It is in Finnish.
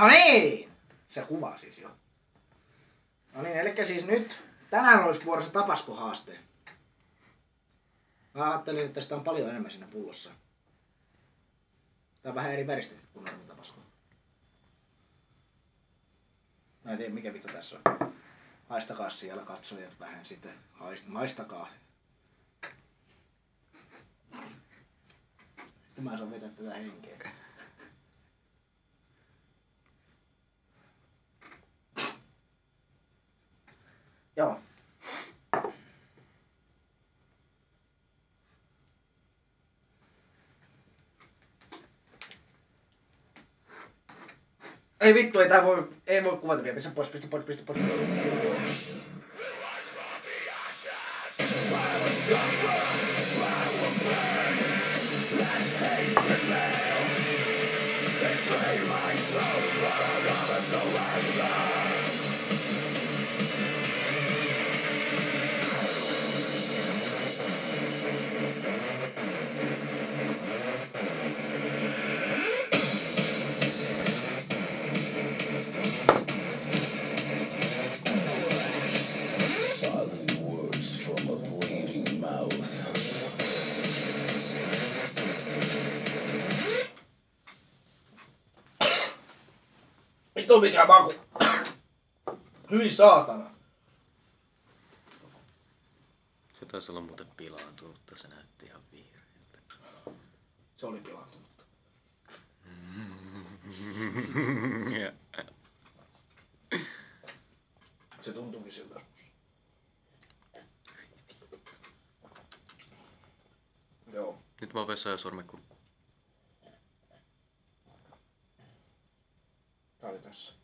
No niin! Se kuva siis jo. No niin, elikkä siis nyt tänään olisi vuorossa tapaskohaaste. Mä ajattelin, että sitä on paljon enemmän siinä pullossa. Tää on vähän eri väristä kuin normi tapasko. Mä en tiedä mikä vittu tässä on. Haistakaa siellä katsojat vähän sitten. Maistakaa. Sitten mä saan vetää tätä henkeä. Joo. Ei vittu, ei voi kuvata vielä. Pistä pois. Vittu mikä maku. Hyi saatana. Se taisi olla muuten pilaantunutta, se näytti ihan vihreältä. Se oli pilaantunutta. Se tuntuukin siltä. Joo. Nyt vaan vessa ja sormenkurkku. Tää oli tässä.